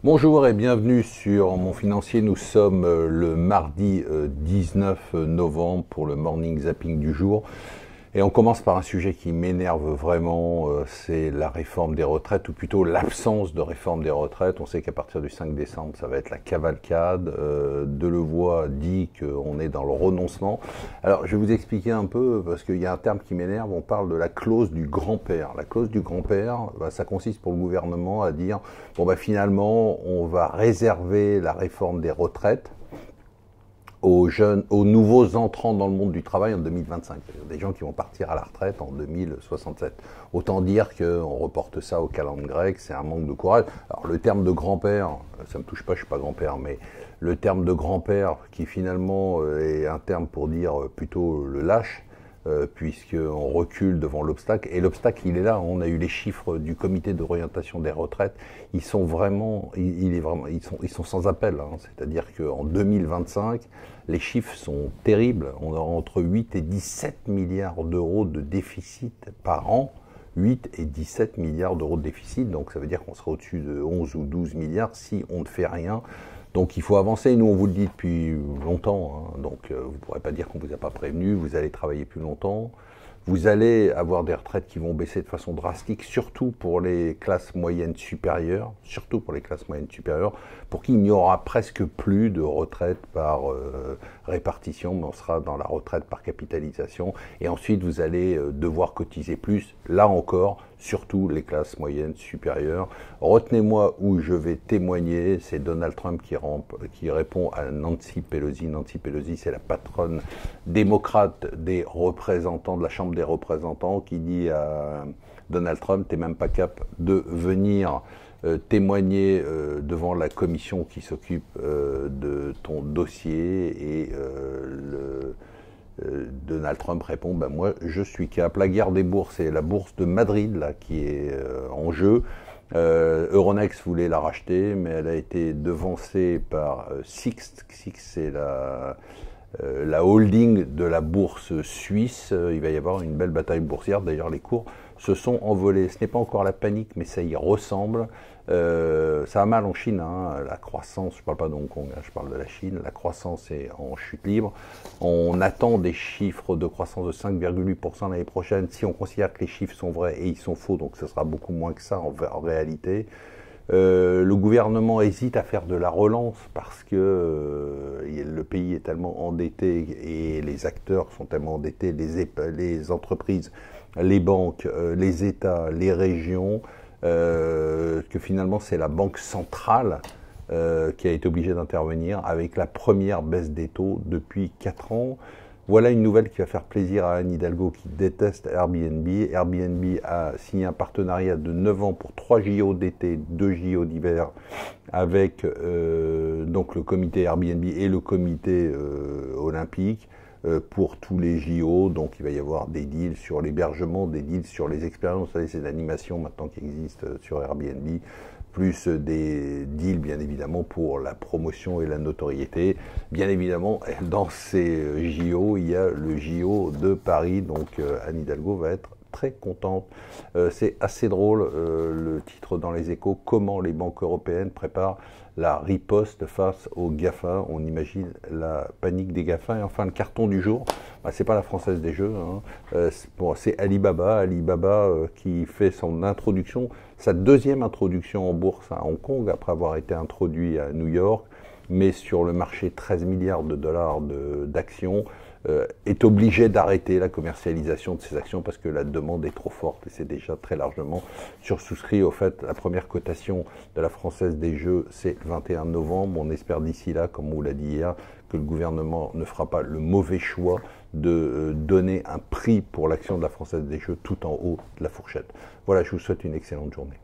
Bonjour et bienvenue sur Mon Financier. Nous sommes le mardi 19 novembre pour le morning zapping du jour. Et on commence par un sujet qui m'énerve vraiment, c'est la réforme des retraites, ou plutôt l'absence de réforme des retraites. On sait qu'à partir du 5 décembre, ça va être la cavalcade. Delevoye dit qu'on est dans le renoncement. Alors, je vais vous expliquer un peu, parce qu'il y a un terme qui m'énerve, on parle de la clause du grand-père. La clause du grand-père, ça consiste pour le gouvernement à dire, bon finalement, on va réserver la réforme des retraites aux jeunes, aux nouveaux entrants dans le monde du travail en 2025. C'est-à-dire des gens qui vont partir à la retraite en 2067. Autant dire qu'on reporte ça au calendrier grec, c'est un manque de courage. Alors le terme de grand-père, ça me touche pas, je suis pas grand-père, mais le terme de grand-père qui finalement est un terme pour dire plutôt le lâche, puisqu'on recule devant l'obstacle. Et l'obstacle, il est là. On a eu les chiffres du comité d'orientation des retraites. Ils sont vraiment, ils sont sans appel. C'est-à-dire qu'en 2025, les chiffres sont terribles. On aura entre 8 et 17 milliards d'euros de déficit par an. 8 et 17 milliards d'euros de déficit. Donc ça veut dire qu'on sera au-dessus de 11 ou 12 milliards si on ne fait rien. Donc il faut avancer, nous on vous le dit depuis longtemps, donc vous ne pourrez pas dire qu'on ne vous a pas prévenu, vous allez travailler plus longtemps, vous allez avoir des retraites qui vont baisser de façon drastique, surtout pour les classes moyennes supérieures, pour qui il n'y aura presque plus de retraite par répartition, mais on sera dans la retraite par capitalisation, et ensuite vous allez devoir cotiser plus, là encore, surtout les classes moyennes supérieures. Retenez-moi où je vais témoigner, c'est Donald Trump qui répond à Nancy Pelosi. Nancy Pelosi, c'est la patronne démocrate des représentants, de la Chambre des représentants, qui dit à Donald Trump, t'es même pas capable de venir témoigner devant la commission qui s'occupe de ton dossier, et Donald Trump répond, moi je suis cap. La guerre des bourses, c'est la bourse de Madrid là, qui est en jeu. Euronext voulait la racheter, mais elle a été devancée par Sixt. Sixt, c'est la holding de la bourse suisse. Il va y avoir une belle bataille boursière. D'ailleurs, les cours se sont envolés. Ce n'est pas encore la panique, mais ça y ressemble. Ça va mal en Chine, la croissance, je ne parle pas de Hong Kong, je parle de la Chine, la croissance est en chute libre. On attend des chiffres de croissance de 5,8% l'année prochaine, si on considère que les chiffres sont vrais, et ils sont faux, donc ce sera beaucoup moins que ça en réalité. Le gouvernement hésite à faire de la relance parce que le pays est tellement endetté et les acteurs sont tellement endettés, les entreprises, les banques, les États, les régions, que finalement c'est la Banque centrale qui a été obligée d'intervenir avec la première baisse des taux depuis 4 ans. Voilà une nouvelle qui va faire plaisir à Anne Hidalgo qui déteste Airbnb. Airbnb a signé un partenariat de 9 ans pour 3 JO d'été, 2 JO d'hiver avec donc le comité Airbnb et le comité olympique pour tous les JO. Donc il va y avoir des deals sur l'hébergement, des deals sur les expériences. Vous savez, c'est l'animation maintenant qui existe sur Airbnb, plus des deals bien évidemment pour la promotion et la notoriété. Bien évidemment, dans ces JO, il y a le JO de Paris, donc Anne Hidalgo va être très contente. C'est assez drôle, le titre dans les Échos, comment les banques européennes préparent la riposte face aux GAFA. On imagine la panique des GAFA. Et enfin, le carton du jour, c'est pas la Française des Jeux, c'est Alibaba. Alibaba qui fait son introduction, sa deuxième introduction en bourse à Hong Kong, après avoir été introduit à New York, mais sur le marché 13 milliards de dollars d'actions, est obligé d'arrêter la commercialisation de ces actions parce que la demande est trop forte, et c'est déjà très largement sursouscrit. Au fait, la première cotation de la Française des Jeux, c'est le 21 novembre. On espère d'ici là, comme on vous l'a dit hier, que le gouvernement ne fera pas le mauvais choix de donner un prix pour l'action de la Française des Jeux tout en haut de la fourchette. Voilà, je vous souhaite une excellente journée.